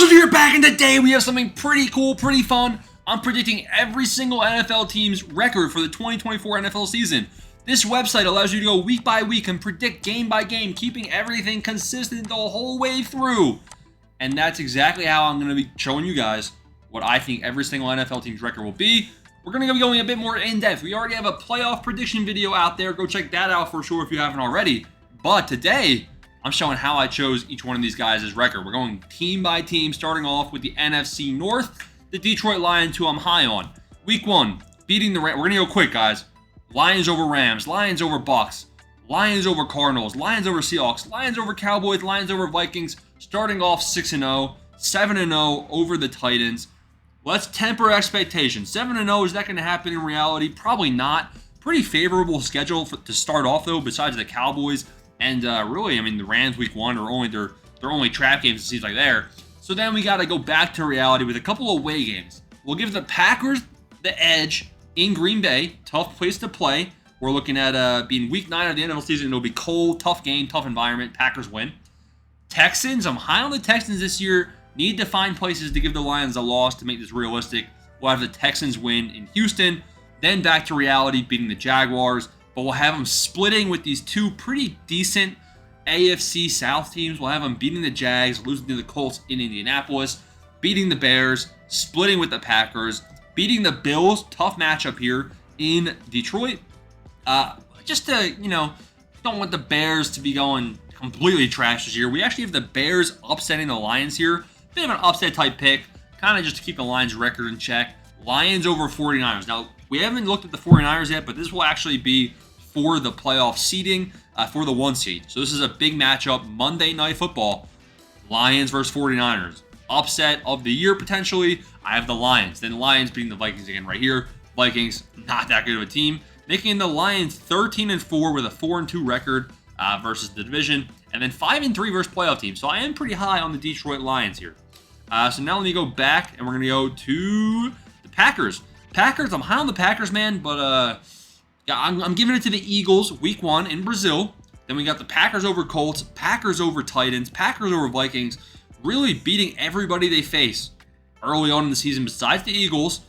What's up, here back in the day? We have something pretty cool, pretty fun. I'm predicting every single NFL team's record for the 2024 NFL season. This website allows you to go week by week and predict game by game, keeping everything consistent the whole way through. And that's exactly how I'm going to be showing you guys what I think every single NFL team's record will be. We're going to be going a bit more in-depth. We already have a playoff prediction video out there. Go check that out for sure if you haven't already. But today, I'm showing how I chose each one of these guys' record. We're going team by team, starting off with the NFC North, the Detroit Lions, who I'm high on. Week 1, beating the Rams. We're going to go quick, guys. Lions over Rams, Lions over Bucks, Lions over Cardinals, Lions over Seahawks, Lions over Cowboys, Lions over Vikings, starting off 6-0, 7-0 over the Titans. Let's temper expectations. 7-0, is that going to happen in reality? Probably not. Pretty favorable schedule to start off, though, besides the Cowboys. And really, I mean, the Rams week 1 are only their only trap games, it seems like there. So then we got to go back to reality with a couple of away games. We'll give the Packers the edge in Green Bay. Tough place to play. We're looking at being week 9 of the NFL season. It'll be cold, tough game, tough environment. Packers win. Texans, I'm high on the Texans this year. Need to find places to give the Lions a loss to make this realistic. We'll have the Texans win in Houston. Then back to reality, beating the Jaguars. But we'll have them splitting with these two pretty decent AFC South teams. We'll have them beating the Jags, losing to the Colts in Indianapolis, beating the Bears, splitting with the Packers, beating the Bills. Tough matchup here in Detroit. Just to, don't want the Bears to be going completely trash this year. We actually have the Bears upsetting the Lions here. Bit of an upset type pick, kind of just to keep the Lions record in check. Lions over 49ers. Now, we haven't looked at the 49ers yet, but this will actually be for the playoff seeding for the 1 seed. So this is a big matchup, Monday Night Football. Lions versus 49ers. Upset of the year, potentially. I have the Lions. Then the Lions beating the Vikings again right here. Vikings, not that good of a team. Making the Lions 13-4 with a 4-2 record versus the division. And then 5-3 versus playoff teams. So I am pretty high on the Detroit Lions here. So now let me go back, and we're going to go to the Packers. Packers, I'm high on the Packers, man, but I'm giving it to the Eagles week 1 in Brazil. Then we got the Packers over Colts, Packers over Titans, Packers over Vikings, really beating everybody they face early on in the season besides the Eagles.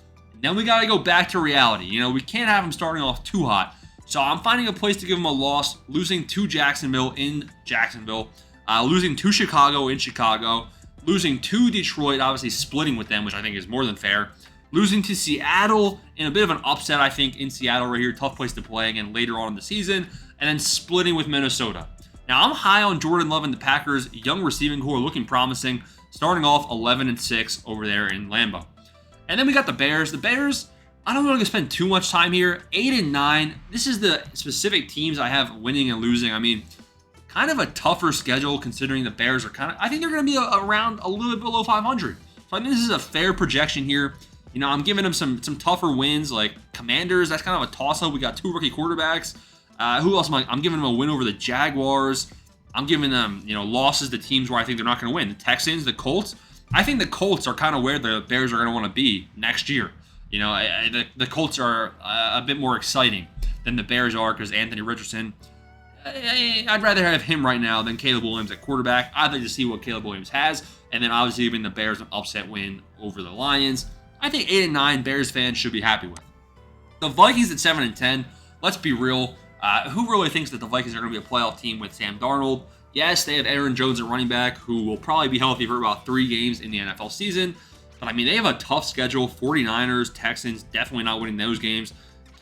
Then we got to go back to reality. We can't have them starting off too hot. So I'm finding a place to give them a loss, losing to Jacksonville in Jacksonville, losing to Chicago in Chicago, losing to Detroit, obviously splitting with them, which I think is more than fair. Losing to Seattle in a bit of an upset, I think, in Seattle right here. Tough place to play again later on in the season. And then splitting with Minnesota. Now, I'm high on Jordan Love and the Packers. Young receiving core looking promising. Starting off 11-6 over there in Lambeau. And then we got the Bears. The Bears, I don't want to spend too much time here. 8-9. This is the specific teams I have winning and losing. I mean, kind of a tougher schedule considering the Bears are I think they're going to be around a little bit below 500. So I think this is a fair projection here. I'm giving them some tougher wins, like Commanders. That's kind of a toss-up. We got 2 rookie quarterbacks. Who else am I? I'm giving them a win over the Jaguars. I'm giving them, losses to teams where I think they're not going to win. The Texans, the Colts. I think the Colts are kind of where the Bears are going to want to be next year. The Colts are a bit more exciting than the Bears are because Anthony Richardson. I'd rather have him right now than Caleb Williams at quarterback. I'd like to see what Caleb Williams has. And then obviously giving the Bears an upset win over the Lions. I think 8-9 Bears fans should be happy with. The Vikings at 7-10. Let's be real. Who really thinks that the Vikings are going to be a playoff team with Sam Darnold? Yes, they have Aaron Jones at running back, who will probably be healthy for about 3 games in the NFL season. But I mean, they have a tough schedule. 49ers, Texans, definitely not winning those games.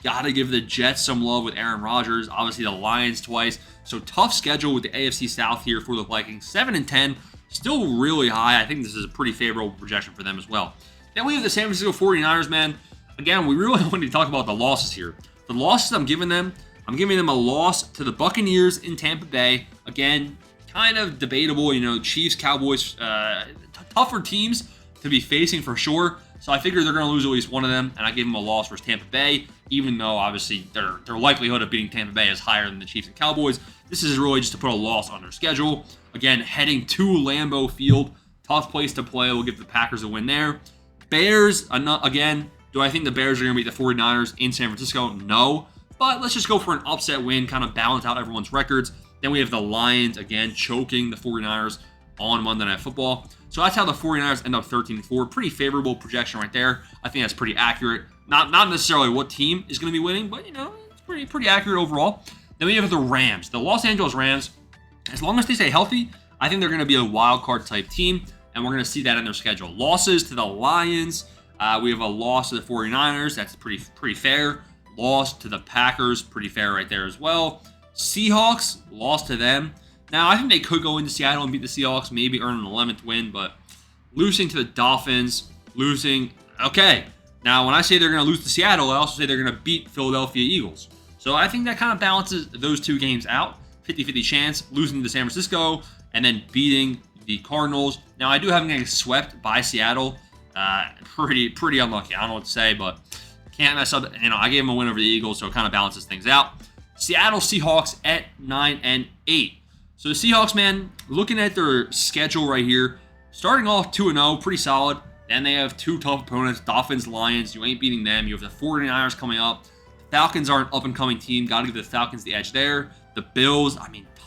Got to give the Jets some love with Aaron Rodgers. Obviously, the Lions twice. So tough schedule with the AFC South here for the Vikings. 7-10, still really high. I think this is a pretty favorable projection for them as well. Then we have the San Francisco 49ers, man. Again, we really want to talk about the losses here. The losses I'm giving them a loss to the Buccaneers in Tampa Bay. Again, kind of debatable, Chiefs, Cowboys, tougher teams to be facing for sure. So I figure they're going to lose at least one of them, and I give them a loss versus Tampa Bay, even though obviously their likelihood of beating Tampa Bay is higher than the Chiefs and Cowboys. This is really just to put a loss on their schedule. Again, heading to Lambeau Field, tough place to play. We'll give the Packers a win there. Bears, again, do I think the Bears are going to beat the 49ers in San Francisco? No. But let's just go for an upset win, kind of balance out everyone's records. Then we have the Lions, again, choking the 49ers. on Monday Night Football. So that's how the 49ers end up 13-4. Pretty favorable projection right there. I think that's pretty accurate. Not necessarily what team is going to be winning, but, it's pretty accurate overall. Then we have the Rams. The Los Angeles Rams, as long as they stay healthy, I think they're going to be a wild card type team, and we're going to see that in their schedule. Losses to the Lions. We have a loss to the 49ers. That's pretty fair. Loss to the Packers. Pretty fair right there as well. Seahawks, lost to them. Now, I think they could go into Seattle and beat the Seahawks, maybe earn an 11th win, but losing to the Dolphins, okay. Now, when I say they're going to lose to Seattle, I also say they're going to beat Philadelphia Eagles. So I think that kind of balances those two games out. 50-50 chance, losing to San Francisco, and then beating the Cardinals. Now, I do have them getting swept by Seattle. Pretty unlucky. I don't know what to say, but can't mess up. I gave them a win over the Eagles, so it kind of balances things out. Seattle Seahawks at 9-8. So the Seahawks, man, looking at their schedule right here, starting off 2-0, pretty solid. Then they have two tough opponents, Dolphins, Lions. You ain't beating them. You have the 49ers coming up. The Falcons are an up-and-coming team. Got to give the Falcons the edge there. The Bills,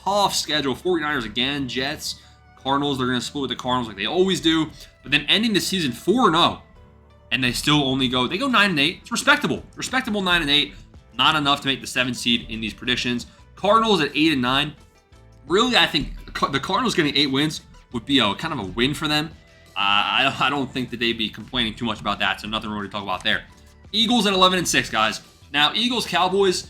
tough schedule. 49ers again, Jets, Cardinals. They're going to split with the Cardinals like they always do. But then ending the season 4-0, and they still only go 9-8. It's respectable. Respectable 9-8. Not enough to make the 7th seed in these predictions. Cardinals at 8-9. Really, I think the Cardinals getting 8 wins would be a kind of a win for them. I don't think that they'd be complaining too much about that, so nothing really to talk about there. Eagles at 11-6, guys. Now, Eagles, Cowboys,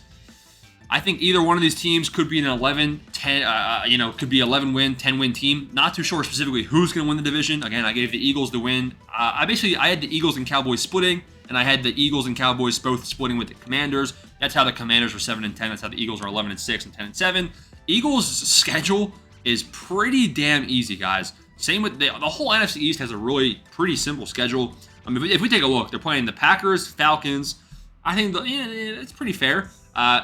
I think either one of these teams could be an 11-10, could be 11-win, 10-win team. Not too sure specifically who's going to win the division. Again, I gave the Eagles the win. I had the Eagles and Cowboys splitting, and I had the Eagles and Cowboys both splitting with the Commanders. That's how the Commanders were 7-10. That's how the Eagles are 11-6 and 10-7. Eagles' schedule is pretty damn easy, guys. Same with the whole NFC East has a really pretty simple schedule. If we take a look, they're playing the Packers, Falcons. I think it's pretty fair.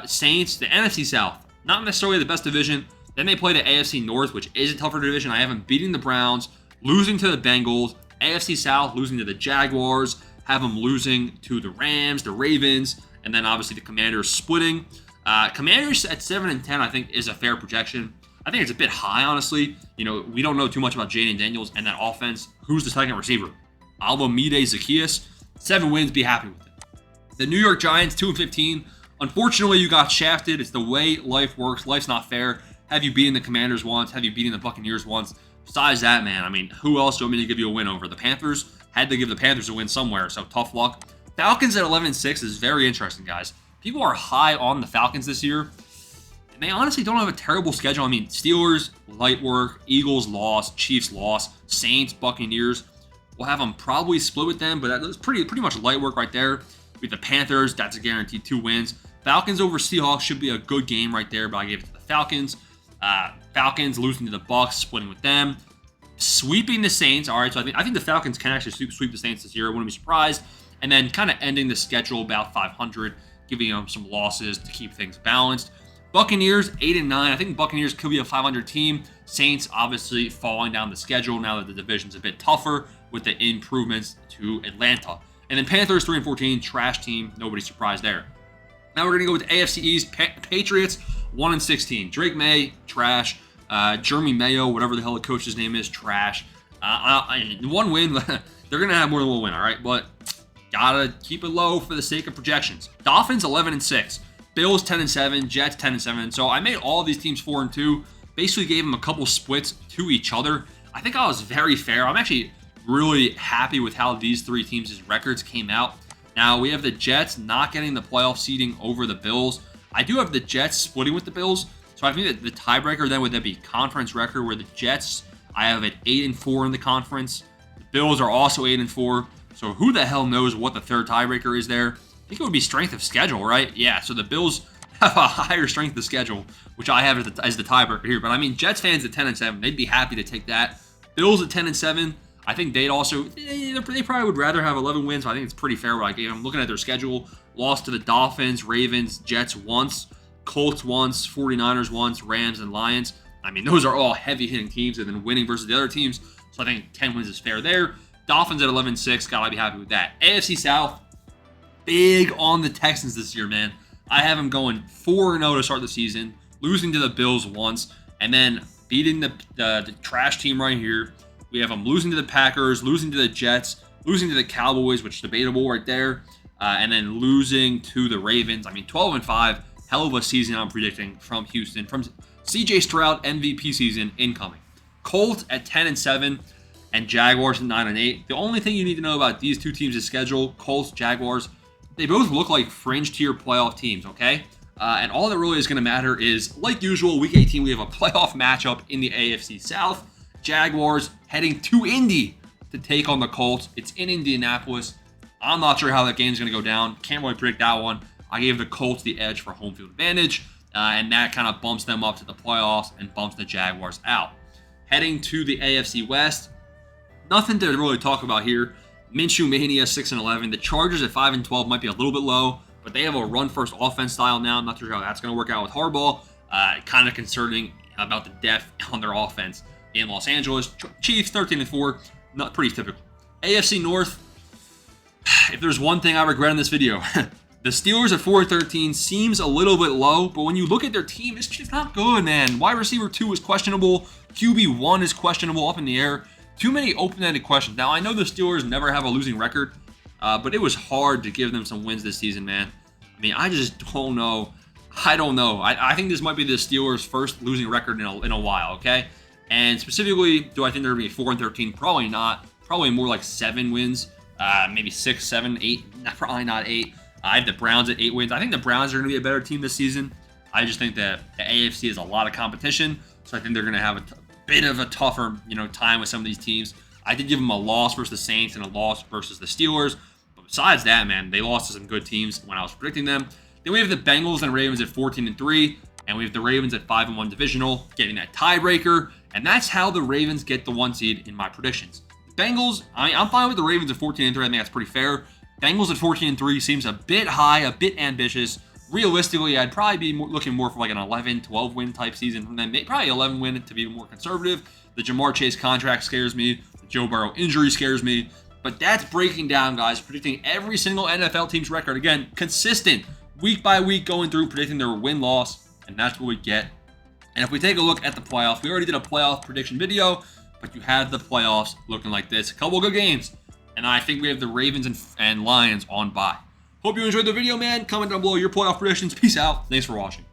Saints, the NFC South, not necessarily the best division. Then they play the AFC North, which is a tougher division. I have them beating the Browns, losing to the Bengals. AFC South, losing to the Jaguars. Have them losing to the Rams, the Ravens, and then obviously the Commanders splitting. Commanders at 7-10, I think, is a fair projection. I think it's a bit high, honestly. We don't know too much about Jayden Daniels and that offense. Who's the second receiver? Alameda Zaccheaus. 7 wins, be happy with it. The New York Giants, 2-15. Unfortunately, you got shafted. It's the way life works. Life's not fair. Have you beaten the Commanders once? Have you beaten the Buccaneers once? Besides that, man, who else do you want me to give you a win over? The Panthers? Had to give the Panthers a win somewhere, so tough luck. Falcons at 11-6 is very interesting, guys. People are high on the Falcons this year. And they honestly don't have a terrible schedule. Steelers, light work. Eagles, loss. Chiefs, loss. Saints, Buccaneers. We'll have them probably split with them, but that's pretty much light work right there. With the Panthers, that's a guaranteed 2 wins. Falcons over Seahawks should be a good game right there, but I gave it to the Falcons. Falcons losing to the Bucs, splitting with them. Sweeping the Saints. All right, so I think the Falcons can actually sweep the Saints this year. I wouldn't be surprised. And then kind of ending the schedule about 500, giving them some losses to keep things balanced. Buccaneers, 8-9. I think Buccaneers could be a 500 team. Saints obviously falling down the schedule now that the division's a bit tougher with the improvements to Atlanta. And then Panthers, 3-14, trash team. Nobody's surprised there. Now we're going to go with the AFC East. Patriots, 1-16. Drake May, trash. Jeremy Mayo, whatever the hell the coach's name is, trash. 1 win. They're going to have more than 1 win, all right? But gotta keep it low for the sake of projections. Dolphins, 11-6. Bills, 10-7. Jets, 10-7. So I made all of these teams 4-2. Basically gave them a couple splits to each other. I think I was very fair. I'm actually really happy with how these 3 teams' records came out. Now, we have the Jets not getting the playoff seeding over the Bills. I do have the Jets splitting with the Bills. So I think that the tiebreaker then would be conference record, where the Jets, I have it 8-4 in the conference. The Bills are also 8-4. So who the hell knows what the third tiebreaker is there? I think it would be strength of schedule, right? Yeah, so the Bills have a higher strength of schedule, which I have as the tiebreaker here. But Jets fans at 10-7, they'd be happy to take that. Bills at 10-7. I think they probably would rather have 11 wins. So I think it's pretty fair what I gave them. Looking at their schedule, lost to the Dolphins, Ravens, Jets once, Colts once, 49ers once, Rams and Lions. Those are all heavy-hitting teams and then winning versus the other teams. So I think 10 wins is fair there. Dolphins at 11-6. Gotta be happy with that. AFC South, big on the Texans this year, man. I have them going 4-0 to start the season, losing to the Bills once, and then beating the trash team right here. We have them losing to the Packers, losing to the Jets, losing to the Cowboys, which is debatable right there, and then losing to the Ravens. I mean, 12-5, hell of a season I'm predicting from Houston, from CJ Stroud MVP season incoming. Colts at 10-7, and Jaguars at 9-8. The only thing you need to know about these two teams' schedule, Colts, Jaguars, they both look like fringe tier playoff teams, okay? And all that really is going to matter is, like usual, Week 18, we have a playoff matchup in the AFC South. Jaguars heading to Indy to take on the Colts. It's in Indianapolis. I'm not sure how that game's going to go down. Can't really predict that one. I gave the Colts the edge for home field advantage, and that kind of bumps them up to the playoffs and bumps the Jaguars out. Heading to the AFC West, nothing to really talk about here. Minshew Mania 6-11. The Chargers at 5-12 might be a little bit low, but they have a run-first offense style now. I'm not sure how that's going to work out with Harbaugh. Kind of concerning about the depth on their offense in Los Angeles. Chiefs 13-4, not pretty typical. AFC North, if there's one thing I regret in this video, the Steelers at 4-13 seems a little bit low, but when you look at their team, it's just not good, man. Wide receiver 2 is questionable. QB1 is questionable, up in the air. Too many open-ended questions. Now, I know the Steelers never have a losing record, but it was hard to give them some wins this season, man. I mean, I just don't know. I don't know. I think this might be the Steelers' first losing record in a while, okay? And specifically, do I think they're going to be 4-13? Probably not. Probably more like 7 wins, maybe 6, 7, 8. Probably not 8. I have the Browns at 8 wins. I think the Browns are going to be a better team this season. I just think that the AFC has a lot of competition, so I think they're going to have a bit of a tougher, time with some of these teams. I did give them a loss versus the Saints and a loss versus the Steelers. But besides that, man, they lost to some good teams when I was predicting them. Then we have the Bengals and Ravens at 14-3, and we have the Ravens at 5-1 divisional, getting that tiebreaker. And that's how the Ravens get the 1 seed in my predictions. Bengals, I'm fine with the Ravens at 14-3. I think that's pretty fair. Bengals at 14-3 seems a bit high, a bit ambitious. Realistically, I'd probably be looking more for like an 11, 12 win type season from them. Probably 11 win to be more conservative. The Jamar Chase contract scares me. The Joe Burrow injury scares me. But that's breaking down, guys, predicting every single NFL team's record. Again, consistent, week by week, going through, predicting their win-loss, and that's what we get. And if we take a look at the playoffs, we already did a playoff prediction video, but you have the playoffs looking like this. A couple of good games, and I think we have the Ravens and Lions on bye. Hope you enjoyed the video, man. Comment down below your playoff predictions. Peace out. Thanks for watching.